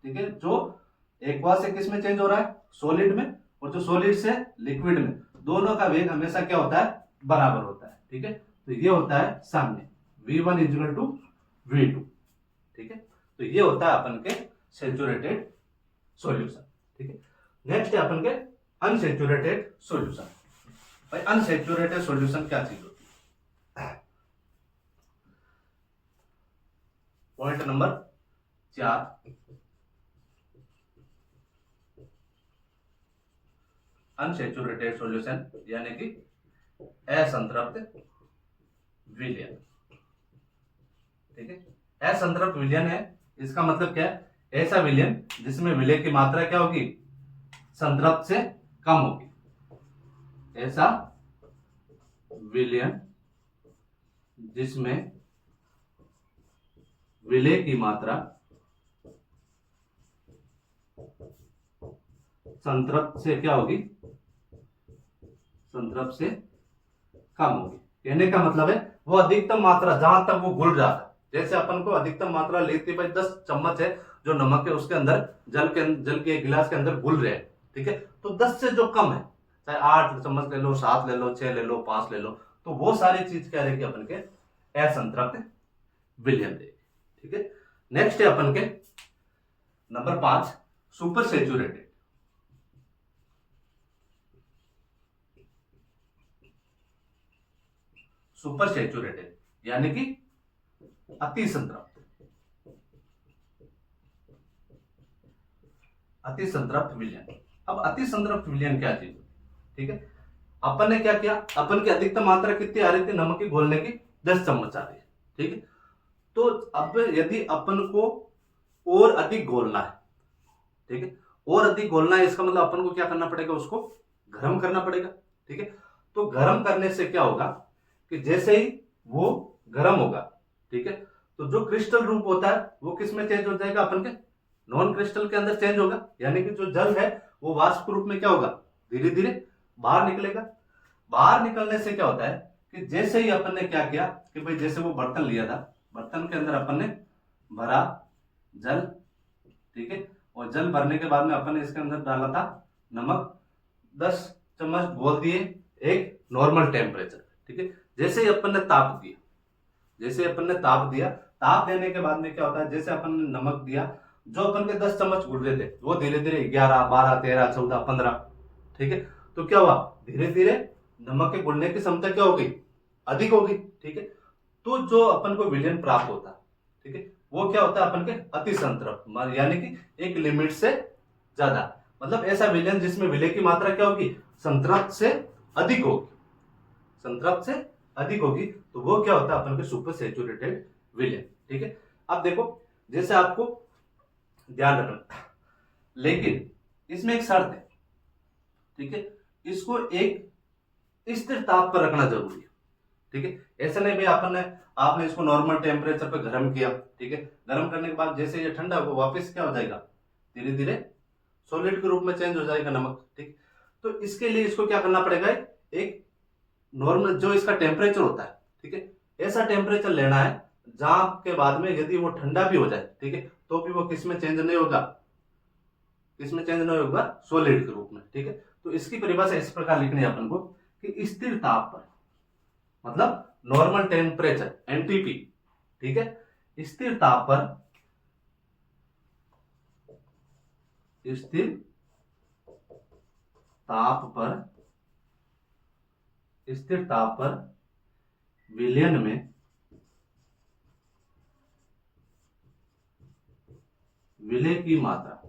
ठीक है, जो एक्वा से किस में चेंज हो रहा है, सॉलिड में, और जो सॉलिड से लिक्विड में, दोनों का वेग हमेशा क्या होता है, बराबर होता है। ठीक है, तो ये होता है साम्य, V1 इक्वल टू V2। ठीक है, तो ये होता है अपन के सैचुरेटेड सॉल्यूशन। ठीक है, नेक्स्ट है अपन के अनसैचुरेटेड सॉल्यूशन। भाई अनसैचुरेटेड सॉल्यूशन क्या चीज होती है? पॉइंट नंबर 4, अनसैचुरेटेड सॉल्यूशन यानी कि असंतृप्त विलयन। ठीक है, असंतृप्त विलयन है, इसका मतलब क्या है, ऐसा विलयन जिसमें विलय की मात्रा क्या होगी, संतृप्त से कम होगी। ऐसा विलयन जिसमें विलय की मात्रा संतृप्त से क्या होगी, संतृप्त से कम होगी। कहने का मतलब है वो अधिकतम मात्रा जहां तक वो घुल जाता है, जैसे अपन को अधिकतम मात्रा लेते भाई 10 चम्मच है जो नमक है उसके अंदर जल के एक गिलास के अंदर घुल रहे हैं। ठीक है, तो 10 से जो कम है, चाहे 8 चम्मच ले लो, 7 ले लो, 6 ले लो, 5 ले लो, तो वो सारी चीज क्या रहेगी अपन के असंतृप्त विलयन रहेगी। ठीक है, नेक्स्ट है अपन के number 5, super saturated. Super saturated यानी कि अति संतृप्त, अति संतृप्त विलयन। अब अति संतृप्त विलयन क्या चीज? ठीक है, अपन ने क्या किया, अपन की अधिकतम मात्रा कितनी आ रही थी नमक की घोलने की, 10 चम्मच आ रही है। ठीक है, तो अब यदि अपन को और अधिक घोलना है, ठीक है, और अधिक घोलना है, इसका मतलब अपन को क्या करना पड़ेगा, उसको गर्म करना पड़ेगा। ठीक है, तो गर्म करने से क्या होगा कि जैसे ही वो गर्म होगा, ठीक है, तो जो क्रिस्टल रूप होता है वो किस में चेंज हो जाएगा, अपन के नॉन क्रिस्टल के अंदर चेंज होगा। यानी कि जो जल है वो वाष्प रूप में क्या होगा, धीरे धीरे बाहर निकलेगा। बाहर निकलने से क्या होता है कि जैसे ही अपन ने क्या किया कि भाई जैसे वो बर्तन लिया था, बर्तन के अंदर अपन ने भरा जल, ठीक है, और जल भरने के बाद में अपन ने इसके अंदर डाला था नमक, 10 चम्मच बोल दिए एक नॉर्मल टेम्परेचर। ठीक है, जैसे ही अपन ने ताप दिया, जैसे अपन ने ताप दिया, ताप देने के बाद में क्या होता है, जैसे अपन ने नमक दिया, जो अपन के 10 चम्मच घुल रहे थे वो धीरे धीरे 11, 12, 13, 14, 15। ठीक है, तो क्या हुआ, धीरे धीरे नमक के घुलने की क्षमता क्या हो गई, अधिक हो गई। ठीक है, तो जो अपन को विलयन प्राप्त होता है, ठीक है, वो क्या होता है अपन के अति संतृप्त, यानी कि एक लिमिट से ज्यादा, मतलब ऐसा विलयन जिसमें विलय की मात्रा क्या होगी, संतृप्त से अधिक होगी, संतृप्त से अधिक होगी, तो वो क्या होता है अपन के सुपर सैचुरेटेड विलयन। ठीक है, अब देखो जैसे आपको ध्यान रखना, लेकिन इसमें एक शर्त है। ठीक है, इसको एक स्थिर ताप पर रखना जरूरी है। ठीक है, ऐसा नहीं भाई आपने इसको नॉर्मल टेम्परेचर पे गर्म किया, ठीक है, गर्म करने के बाद जैसे ये ठंडा होगा वापस क्या हो जाएगा, धीरे धीरे सॉलिड के रूप में चेंज हो जाएगा नमक। ठीक, तो इसके लिए इसको क्या करना पड़ेगा, एक नॉर्मल जो इसका टेम्परेचर होता है, ठीक है, ऐसा टेम्परेचर लेना है जहां के बाद में यदि वो ठंडा भी हो जाए, ठीक है, तो भी वो किस में चेंज नहीं होगा, किस में चेंज नहीं होगा, सॉलिड के रूप में। ठीक है, तो इसकी परिभाषा इस प्रकार लिखनी है अपन को कि स्थिर ताप पर, मतलब नॉर्मल टेम्परेचर एनटीपी, ठीक है, स्थिर ताप पर, स्थिर ताप पर, स्थिर ताप पर विलयन में विलय की मात्रा,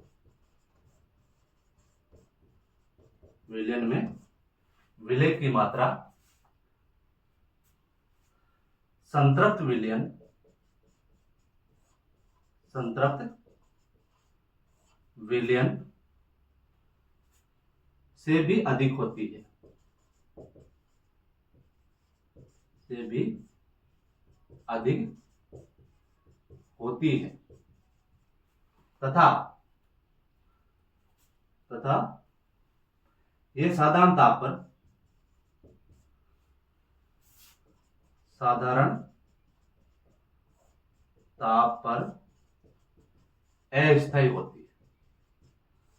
विलयन में विलय की मात्रा संतृप्त विलयन, संतृप्त विलयन से भी अधिक होती है, से भी अधिक होती है, तथा तथा ये साधारण ताप पर, साधारण ताप पर अस्थायी होती है,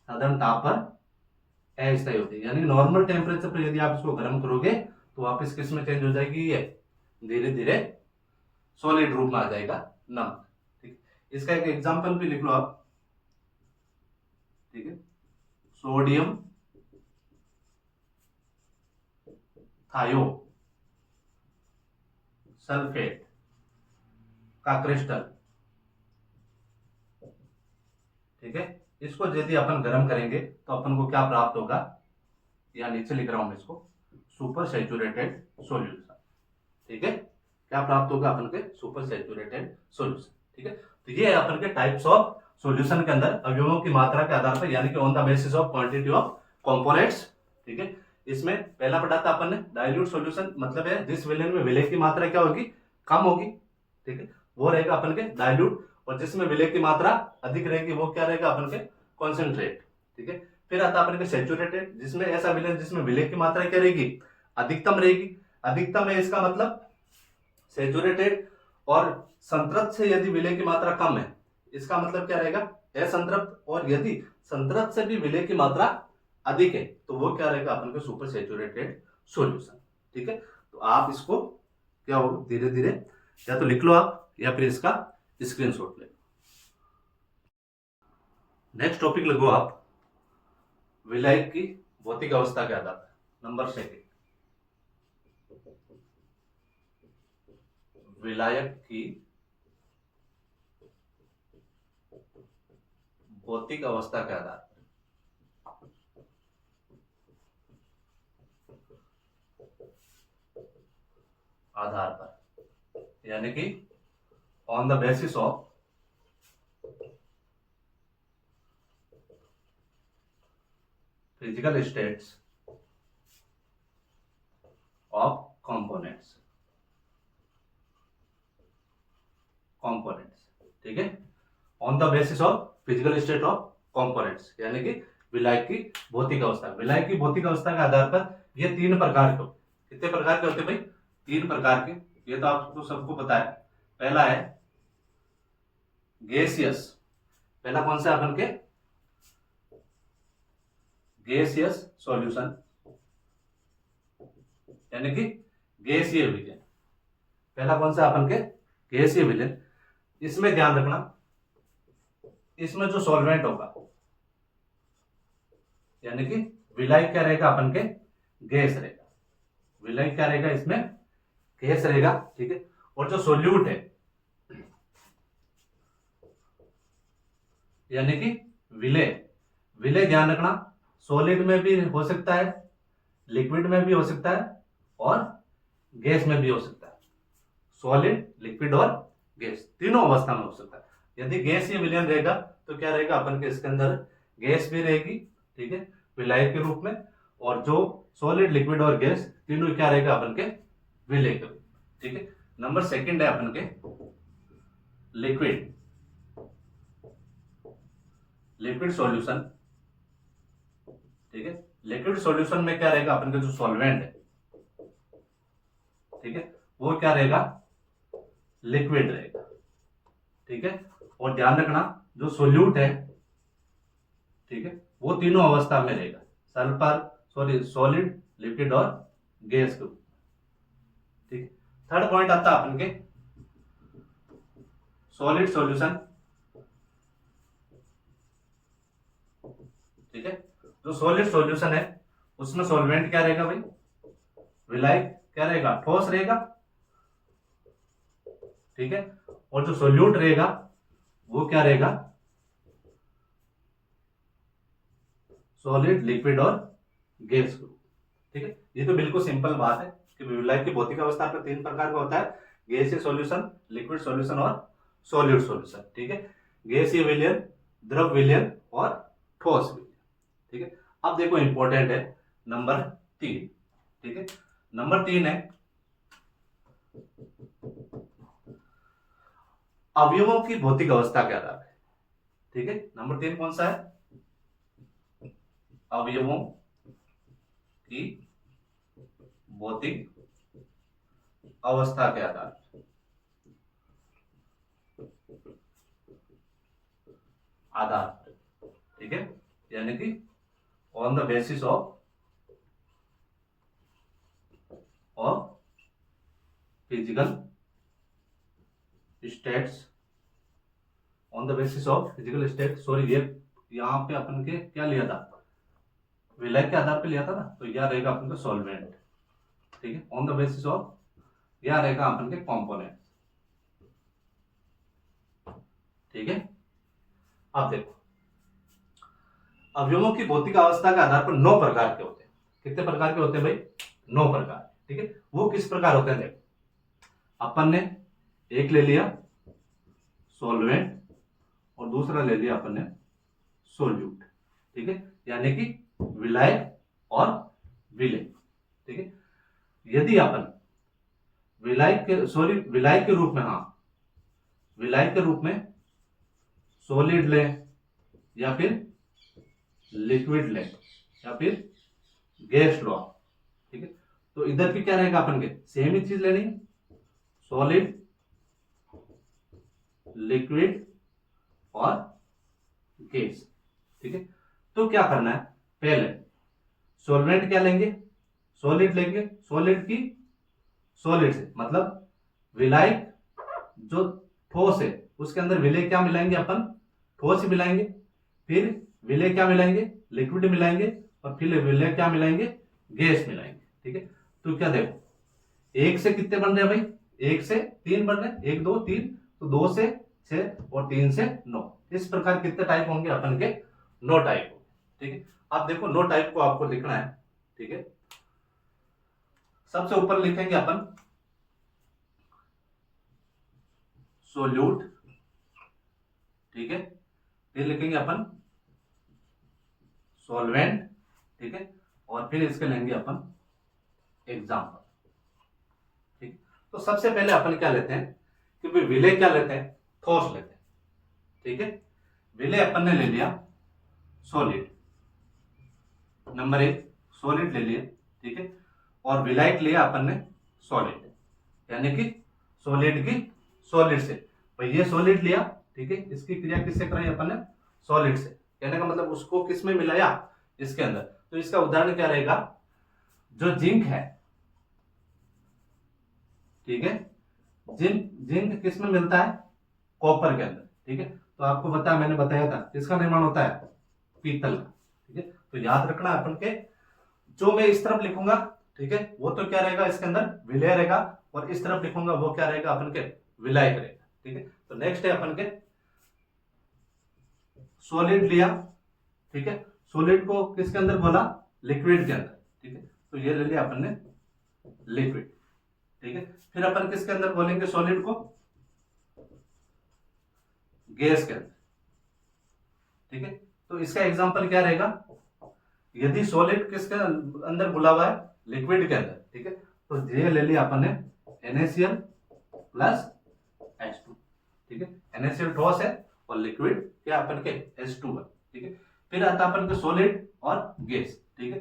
साधारण ताप पर अस्थायी होती है। यानी नॉर्मल टेम्परेचर पर यदि आप इसको गर्म करोगे तो वापस किस में चेंज हो जाएगी, ये धीरे धीरे सॉलिड रूप में आ जाएगा नमक। ठीक, इसका एक एग्जांपल भी लिख लो आप। ठीक है, सोडियम थायो सल्फेट का क्रिस्टल। ठीक है, इसको यदि अपन गर्म करेंगे तो अपन को क्या प्राप्त होगा, या नीचे लिख रहा हूं मैं इसको, सुपर सैचुरेटेड सॉल्यूशन। ठीक है, क्या प्राप्त होगा अपन के, सुपर सैचुरेटेड सॉल्यूशन। ठीक है, तो ये है अपन के टाइप्स ऑफ सॉल्यूशन के अंदर अवयवों की मात्रा के आधार पर, यानी कि on the basis of quantity of components. ठीक है, इसमें पहला पढ़ा था अपन ने डाइल्यूट सॉल्यूशन, मतलब है जिस विलेन में विलेय की मात्रा क्या होगी, कम होगी। ठीक है, वो रहेगा अपन के डाइल्यूट, और जिसमें विलेय की मात्रा अधिक रहेगी वो क्या रहेगा अपन के कॉन्सेंट्रेट। ठीक है, फिर आता अपन के सैचुरेटेड, जिसमें ऐसा विलेन जिसमें विलेय की मात्रा क्या रहेगी, अधिकतम रहेगी। अधिकतम है इसका मतलब सैचुरेटेड, और संतृप्त से यदि विलेय की मात्रा कम है इसका मतलब क्या रहेगा, असंतृप्त, और यदि संतृप्त से भी विलेय की मात्रा अधिक है तो वो क्या रहेगा अपन के सुपर सैचुरेटेड सॉल्यूशन। ठीक है, तो आप इसको क्या हो धीरे धीरे या तो लिख लो आप या फिर इसका स्क्रीनशॉट ले लो। नेक्स्ट टॉपिक लगो आप, विलायक की भौतिक अवस्था के आधार पर। नंबर 2, विलायक की भौतिक अवस्था के आधार पर, यानी कि on the basis of physical states of components. ठीक है, on the basis of physical state of components, यानी कि विलायक की भौतिक अवस्था। विलायक की भौतिक अवस्था के आधार पर ये 3 प्रकार के, कितने प्रकार के होते हैं भाई, 3 प्रकार के। ये तो आपको सबको पता है। पहला है गैसियस, पहला कौन सा अपन के गैसियस सॉल्यूशन, यानी कि गैसीय विलयन। पहला कौन सा अपन के गैसीय विलयन। इसमें ध्यान रखना, इसमें जो सॉल्वेंट होगा, यानी कि विलायक क्या रहेगा अपन के गैस रहेगा, विलायक क्या रहेगा इसमें गैस रहेगा। ठीक है, और जो सोल्यूट है यानी कि विलय, विलय ध्यान रखना सॉलिड में भी हो सकता है, लिक्विड में भी हो सकता है, और गैस में भी हो सकता है। सॉलिड, लिक्विड और गैस तीनों अवस्था में हो सकता है। यदि गैस या विलयन रहेगा तो क्या रहेगा अपन के इसके अंदर गैस भी रहेगी, ठीक है, विलायक के रूप में, और जो सॉलिड, लिक्विड और गैस तीनों क्या रहेगा अपन के विलय के रूप। ठीक है, नंबर 2 है अपन के लिक्विड, लिक्विड सॉल्यूशन। ठीक है, लिक्विड सॉल्यूशन में क्या रहेगा अपन का जो सॉल्वेंट है, ठीक है, वो क्या रहेगा लिक्विड रहेगा। ठीक है, और ध्यान रखना जो सोल्यूट है, ठीक है, वो तीनों अवस्था में रहेगा, सॉलिड, लिक्विड और गैस के रूप। ठीक है, थर्ड पॉइंट आता है अपन के सॉलिड सॉल्यूशन। ठीक है, जो सॉलिड सॉल्यूशन है उसमें सॉल्वेंट क्या रहेगा भाई, विलायक क्या रहेगा ठोस रहेगा। ठीक है, और जो सोल्यूट रहेगा वो क्या रहेगा सॉलिड, लिक्विड और गैस ग्रुप। ठीक है, ये तो बिल्कुल सिंपल बात है कि विलायक की भौतिक अवस्था पर 3 प्रकार का होता है, गैसीय सॉल्यूशन, लिक्विड सॉल्यूशन और सॉलिड सॉल्यूशन। ठीक है, गैसीय विलयन, द्रव विलयन और ठोस विलयन। ठीक है, अब देखो इंपॉर्टेंट है नंबर 3। ठीक है, नंबर 3 है अवयवों की भौतिक अवस्था के आधार पर। ठीक है, नंबर 3 कौन सा है, अवयवों की भौतिक अवस्था के आधार पर। ठीक है, यानी कि on the basis of physical states, on the basis of physical state, sorry ये यहाँ पे अपन के क्या लिया था, विलय के आधार पे लिया था ना, तो यह रहेगा अपन का सॉल्वेंट, ठीक है, ऑन द बेसिस ऑफ, यह रहेगा अपन के कंपोनेंट, ठीक है। अब देखो अवयवों की भौतिक अवस्था के आधार पर 9 प्रकार के होते हैं। कितने प्रकार के होते हैं भाई? 9 प्रकार, ठीक है। वो किस प्रकार होते हैं देखो, अपन ने एक ले लिया सॉल्वेंट और दूसरा ले लिया अपन ने सोल्यूट, ठीक है, यानी कि विलायक और विलेय, ठीक है। यदि अपन विलायक के रूप में, हाँ विलायक के रूप में सॉलिड लें या फिर लिक्विड लें या फिर गैस लो, ठीक है, तो इधर भी क्या रहेगा अपन के, सेम ही चीज लेनी, सॉलिड, लिक्विड और गैस, ठीक है। तो क्या करना है, पहले सॉल्वेंट क्या लेंगे, सॉलिड लेंगे, सॉलिड की सॉलिड से मतलब विलायक जो ठोस है उसके अंदर विलेय क्या मिलाएंगे अपन, ठोस ही मिलाएंगे, फिर विलेय क्या मिलाएंगे, लिक्विड मिलाएंगे, और फिर विलेय क्या मिलाएंगे, गैस मिलाएंगे, ठीक है। तो क्या देखो, एक से कितने बन रहे हैं भाई, एक से 3 बन रहे हैं, 1 2 3, तो 2 से 6 और 3 से 9, इस प्रकार कितने टाइप होंगे अपन के, 9 टाइप होंगे, ठीक है। अब देखो 9 टाइप को आपको लिखना है, ठीक है। सबसे ऊपर लिखेंगे अपन सोल्यूट, ठीक है, फिर लिखेंगे अपन सॉल्वेंट, ठीक है, और फिर इसके लेंगे अपन एग्जाम्पल, ठीक है। तो सबसे पहले अपन क्या लेते हैं कि भाई विलेय क्या लेते हैं, ठोस लेते हैं, ठीक है। विलेय अपन ने ले लिया सॉलिड, नंबर 1 सॉलिड ले लिया, ठीक है, और विलायक लिया अपन ने सॉलिड, यानी कि सॉलिड की सॉलिड से, भाई ये सॉलिड लिया, ठीक है, इसकी क्रिया किससे कराई अपन ने, सॉलिड से, कहने का मतलब उसको किस में मिलाया, इसके अंदर। तो इसका उदाहरण क्या रहेगा, जो जिंक है, ठीक है, जिंक किस में मिलता है, कॉपर के अंदर, ठीक है। तो आपको बताया, मैंने बताया था किसका निर्माण होता है, पीतल का, ठीक है। तो याद रखना अपन के, जो मैं इस तरफ लिखूंगा, ठीक है, वो तो क्या रहेगा, इसके अंदर विलेय रहेगा, और इस तरफ लिखूंगा वो क्या रहेगा अपन के, विलायक रहेगा, ठीक है। तो नेक्स्ट है अपन के सॉलिड लिया, ठीक है, सॉलिड को किसके अंदर बोला, लिक्विड के अंदर, ठीक है, तो ये ले लिया अपन ने लिक्विड, ठीक है। फिर अपन किसके अंदर बोलेंगे सॉलिड को, गैस के अंदर, ठीक है। तो इसका एग्जांपल क्या रहेगा, यदि सॉलिड किसके अंदर बुला हुआ है, लिक्विड के अंदर, ठीक है, तो ये ले लिया अपन ने NaCl प्लस H2, ठीक है, NaCl ठोस है और लिक्विड क्या अपन के H2 है, ठीक है। फिर आता अपन के सॉलिड और गैस, ठीक है।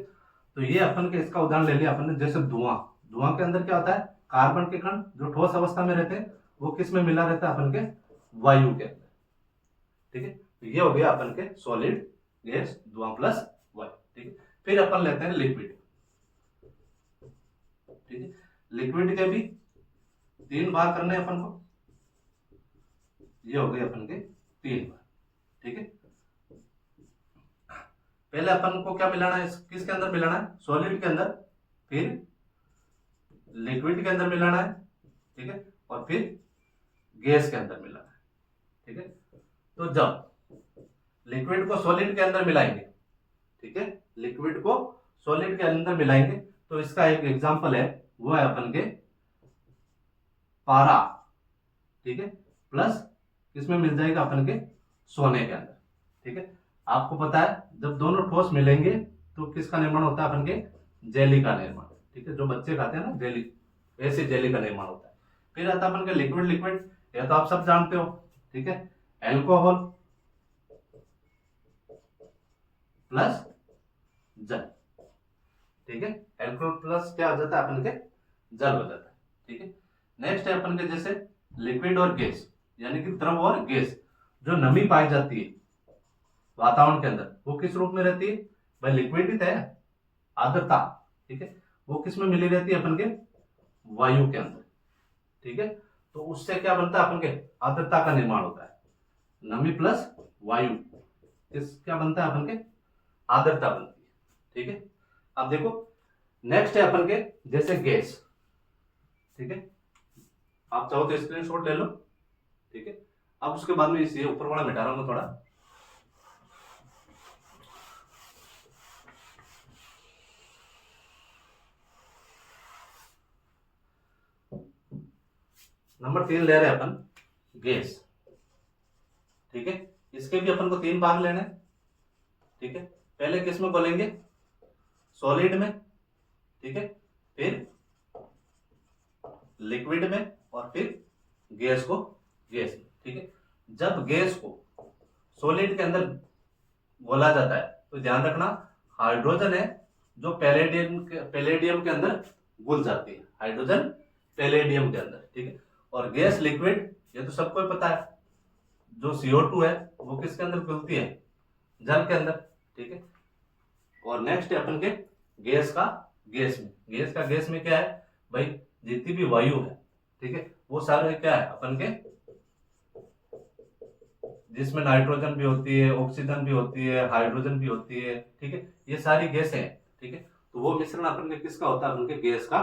तो ये अपन के इसका उदाहरण ले लिया अपन ने, जैसे धुआं के अंदर क्या होता है, कार्बन के कण जो ठोस अवस्था में रहते हैं वो किस में मिला रहता है, अपन के वायु के अंदर, ठीक है। तो ये हो गया अपन के सॉलिड, गैस, धुआं प्लस वायु, ठीक है। फिर अपन लेते हैं लिक्विड, ठीक है। लिक्विड के भी 3 भाग करने हैं अपन को, ये हो गए अपन के 3 भाग, ठीक है। पहले अपन को क्या मिलाना है, किसके अंदर मिलाना है, सॉलिड के अंदर, फिर लिक्विड के अंदर मिलाना है, ठीक है, और फिर गैस के अंदर मिलाना है, ठीक है। तो जब लिक्विड को सॉलिड के अंदर मिलाएंगे, ठीक है, लिक्विड को सॉलिड के अंदर मिलाएंगे, तो इसका एक एग्जांपल है, वो है अपन के पारा, ठीक है, प्लस किसमें मिल जाएगा, अपन के सोने के अंदर, ठीक है। आपको पता है जब दोनों ठोस मिलेंगे तो किसका निर्माण होता है, अपन के जेली का निर्माण, ठीक है, जो बच्चे खाते हैं ना जेली, वैसे जेली का निर्माण होता है। फिर आता है अपन के लिक्विड, या तो आप सब जानते हो, ठीक है, एल्कोहल प्लस जल, ठीक है, एल्कोहल प्लस क्या हो जाता है, अपन के जल हो जाता है, ठीक है। नेक्स्ट है अपन के जैसे लिक्विड और गैस, यानी कि द्रव और गैस, जो नमी पाई जाती है वातावरण के अंदर वो किस रूप में रहती है, भाई लिक्विडिटी है, आर्द्रता, ठीक है, वो किस में मिली रहती है अपन के, वायु के अंदर, ठीक है। तो उससे क्या बनता है अपन के, आर्द्रता का निर्माण होता है, नमी प्लस वायु किस क्या बनता है अपन के, आर्द्रता बनती है, ठीक है। अब देखो नेक्स्ट है अपन के जैसे गैस, ठीक है, आप चाहो तो स्क्रीनशॉट ले लो, ठीक है। अब उसके बाद में इसे ऊपर वाला मिटा रहा हूं थोड़ा, नंबर 3 ले रहे हैं अपन गैस, ठीक है। इसके भी अपन को 3 भाग लेने हैं, ठीक है। पहले किस में खोलेंगे, सॉलिड में, ठीक है, फिर लिक्विड में और फिर गैस को गैस में, ठीक है। जब गैस को सॉलिड के अंदर घोला जाता है तो ध्यान रखना हाइड्रोजन है जो पैलेडियम के अंदर घुल जाती है, हाइड्रोजन पैलेडियम के अंदर, ठीक है। और गैस लिक्विड ये तो सबको ही पता है, जो CO2 है वो किसके अंदर घुलती है, जल के अंदर, ठीक है। और नेक्स्ट है अपन के गैस का गैस में, गैस में क्या है भाई, जितनी भी वायु है, ठीक है, वो सारे क्या है अपन के, जिसमें नाइट्रोजन भी होती है, ऑक्सीजन भी होती है, हाइड्रोजन भी होती है, ठीक है, ये सारी गैसें हैं, ठीक है। तो वो मिश्रण अपन के किसका होता है, अपन के गैस का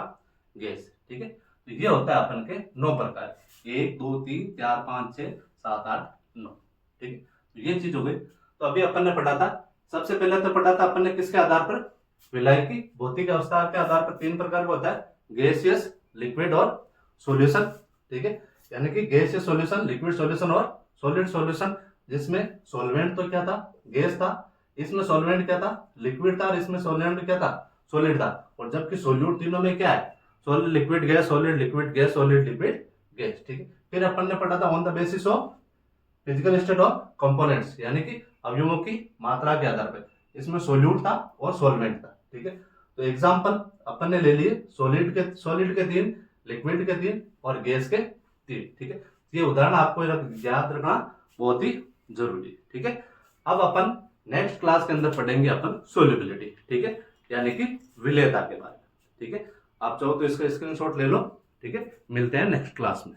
गैस, ठीक है। तो ये होता है अपन के 9 प्रकार, 1 2 3 4 5 6 7 8 9, ठीक है। तो ये चीज हो गई। तो अभी अपन ने पढ़ा था, सबसे पहले तो पढ़ा था अपन ने किसके आधार पर, विलायकी भौतिक अवस्था के आधार पर 3 प्रकार का होता है, गैसियस, लिक्विड और सॉल्यूशन, ठीक है। यानी कि गैसियस सॉल्यूशन, लिक्विड सॉल्यूशन और सॉलिड सॉल्यूशन, जिसमें सॉल्वेंट तो क्या था, गैस था, इसमें सॉल्वेंट क्या था, लिक्विड था, और इसमें सॉल्वेंट क्या था, सॉलिड था। और जबकि सोल्यूट तीनों में क्या है, solid liquid gas, solid liquid gas, solid liquid gas, ठीक है। फिर अपन ने पढ़ा था on the basis of physical state of components, यानी कि अवयवों की मात्रा के आधार पर, इसमें सोल्यूट था और सॉल्वेंट था, ठीक है। तो एग्जांपल अपन ने ले लिए सॉलिड के 3, लिक्विड के 3 और गैस के 3, ठीक है। ये उदाहरण आपको याद रखना बहुत ही जरूरी, ठीक है। अब अपन नेक्स्ट क्लास के अंदर पढ़ेंगे अपन सोल्युबिलिटी, ठीक है, यानी कि विलेयता के बारे में, ठीक है। आप चाहो तो इसका स्क्रीनशॉट ले लो, ठीक है। मिलते हैं नेक्स्ट क्लास में।